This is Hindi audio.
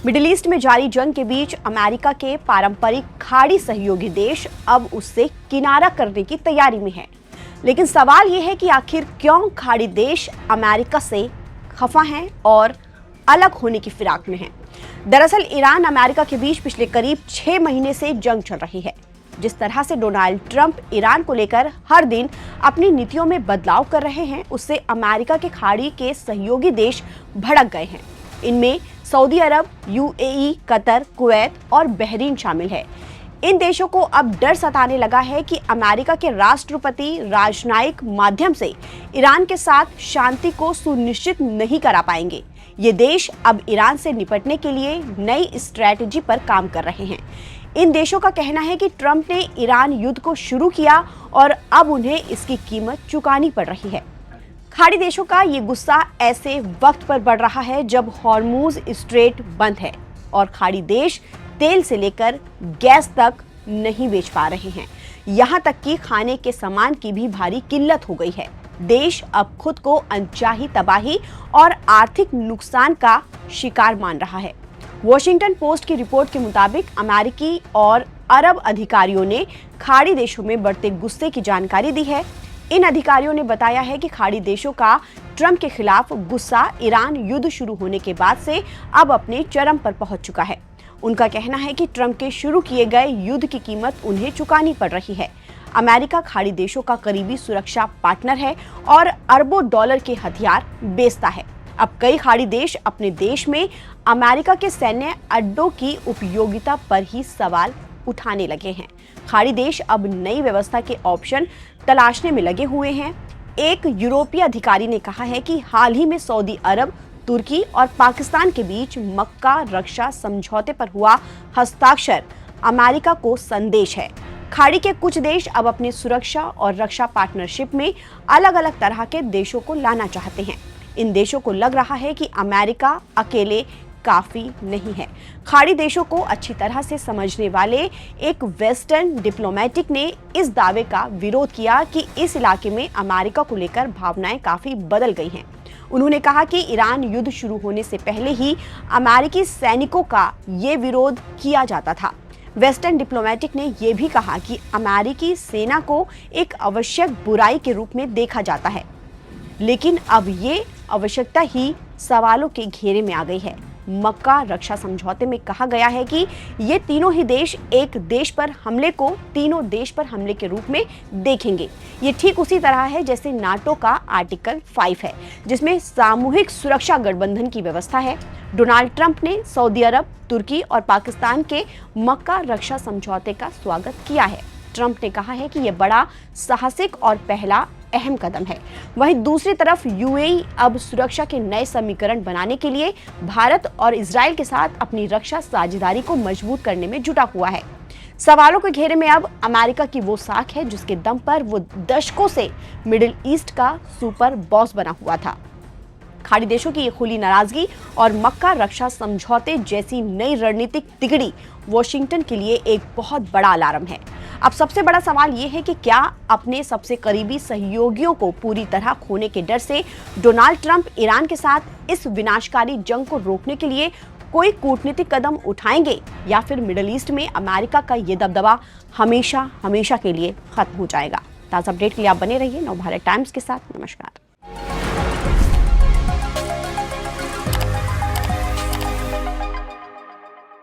मिडिल ईस्ट में जारी जंग के बीच अमेरिका के पारंपरिक खाड़ी सहयोगी देश अब उससे किनारा करने की तैयारी में है। लेकिन सवाल यह है कि आखिर क्यों खाड़ी देश अमेरिका से खफा हैं और अलग होने की फिराक में हैं। दरअसल ईरान अमेरिका के बीच पिछले करीब 6 महीने से जंग चल रही है। जिस तरह से डोनाल्ड ट्रंप ईरान को लेकर हर दिन अपनी नीतियों में बदलाव कर रहे हैं, उससे अमेरिका के खाड़ी के सहयोगी देश भड़क गए हैं। इनमें सऊदी अरब, यूएई, कतर, कुवैत और बहरीन शामिल है। इन देशों को अब डर सताने लगा है कि अमेरिका के राष्ट्रपति राजनयिक माध्यम से ईरान के साथ शांति को सुनिश्चित नहीं करा पाएंगे। ये देश अब ईरान से निपटने के लिए नई स्ट्रैटेजी पर काम कर रहे हैं। इन देशों का कहना है कि ट्रंप ने ईरान युद्ध को शुरू किया और अब उन्हें इसकी कीमत चुकानी पड़ रही है। खाड़ी देशों का ये गुस्सा ऐसे वक्त पर बढ़ रहा है जब हॉर्मुज स्ट्रेट बंद है और खाड़ी देश तेल से लेकर गैस तक नहीं बेच पा रहे हैं। यहाँ तक कि खाने के सामान की भी भारी किल्लत हो गई है। देश अब खुद को अनचाही तबाही और आर्थिक नुकसान का शिकार मान रहा है। वॉशिंगटन पोस्ट की रिपोर्ट के मुताबिक अमेरिकी और अरब अधिकारियों ने खाड़ी देशों में बढ़ते गुस्से की जानकारी दी है। इन अधिकारियों ने बताया है कि खाड़ी देशों का ट्रंप के खिलाफ गुस्सा ईरान युद्ध शुरू होने के बाद से अब अपने चरम पर पहुंच चुका है। उनका कहना है कि ट्रंप के शुरू किए गए युद्ध की कीमत उन्हें चुकानी पड़ रही है। अमेरिका खाड़ी देशों का करीबी सुरक्षा पार्टनर है और अरबों डॉलर के हथियार बेचता है। अब कई खाड़ी देश अपने देश में अमेरिका के सैन्य अड्डों की उपयोगिता पर ही सवाल उठाने लगे हैं। खाड़ी देश अब नई व्यवस्था के ऑप्शन तलाशने में लगे हुए हैं। एक यूरोपीय अधिकारी ने कहा है कि हाल ही में सऊदी अरब, तुर्की और पाकिस्तान के बीच मक्का रक्षा समझौते पर हुआ हस्ताक्षर अमेरिका को संदेश है। खाड़ी के कुछ देश अब अपने सुरक्षा और रक्षा पार्टनरशिप में अलग अलग तरह के देशों को लाना चाहते हैं। इन देशों को लग रहा है कि अमेरिका अकेले काफी नहीं है। खाड़ी देशों को अच्छी तरह से समझने वाले एक वेस्टर्न डिप्लोमेटिक ने इस दावे का विरोध किया कि इस इलाके में अमेरिका को लेकर भावनाएं काफी बदल गई हैं। उन्होंने कहा कि ईरान युद्ध शुरू होने से पहले ही अमेरिकी सैनिकों का ये विरोध किया जाता था। वेस्टर्न डिप्लोमेटिक ने यह भी कहा कि अमेरिकी सेना को एक आवश्यक बुराई के रूप में देखा जाता है, लेकिन अब ये आवश्यकता ही सवालों के घेरे में आ गई है। मक्का रक्षा समझौते में कहा गया है कि ये तीनों ही देश एक देश पर हमले को तीनों देश पर हमले के रूप में देखेंगे। ये ठीक उसी तरह है जैसे नाटो का आर्टिकल 5 है, जिसमें सामूहिक सुरक्षा गठबंधन की व्यवस्था है। डोनाल्ड ट्रंप ने सऊदी अरब, तुर्की और पाकिस्तान के मक्का रक्षा समझौते का स्वागत किया है। ट्रंप ने कहा है कि यह बड़ा साहसिक और पहला अहम कदम है। वहीं दूसरी तरफ यूएई अब सुरक्षा के नए समीकरण बनाने के लिए भारत और इजराइल के साथ अपनी रक्षा साझेदारी को मजबूत करने में जुटा हुआ है। सवालों के घेरे में अब अमेरिका की वो साख है जिसके दम पर वो दशकों से मिडिल ईस्ट का सुपर बॉस बना हुआ था। खाड़ी देशों की ये खुली नाराजगी और मक्का रक्षा समझौते जैसी नई रणनीतिक तिगड़ी वॉशिंगटन के लिए एक बहुत बड़ा अलार्म है। अब सबसे बड़ा सवाल ये है कि क्या अपने सबसे करीबी सहयोगियों को पूरी तरह खोने के डर से डोनाल्ड ट्रंप ईरान के साथ इस विनाशकारी जंग को रोकने के लिए कोई कूटनीतिक कदम उठाएंगे या फिर मिडिल ईस्ट में अमेरिका का ये दबदबा हमेशा हमेशा के लिए खत्म हो जाएगा। ताज़ा अपडेट के लिए आप बने रहिए नवभारत टाइम्स के साथ। नमस्कार।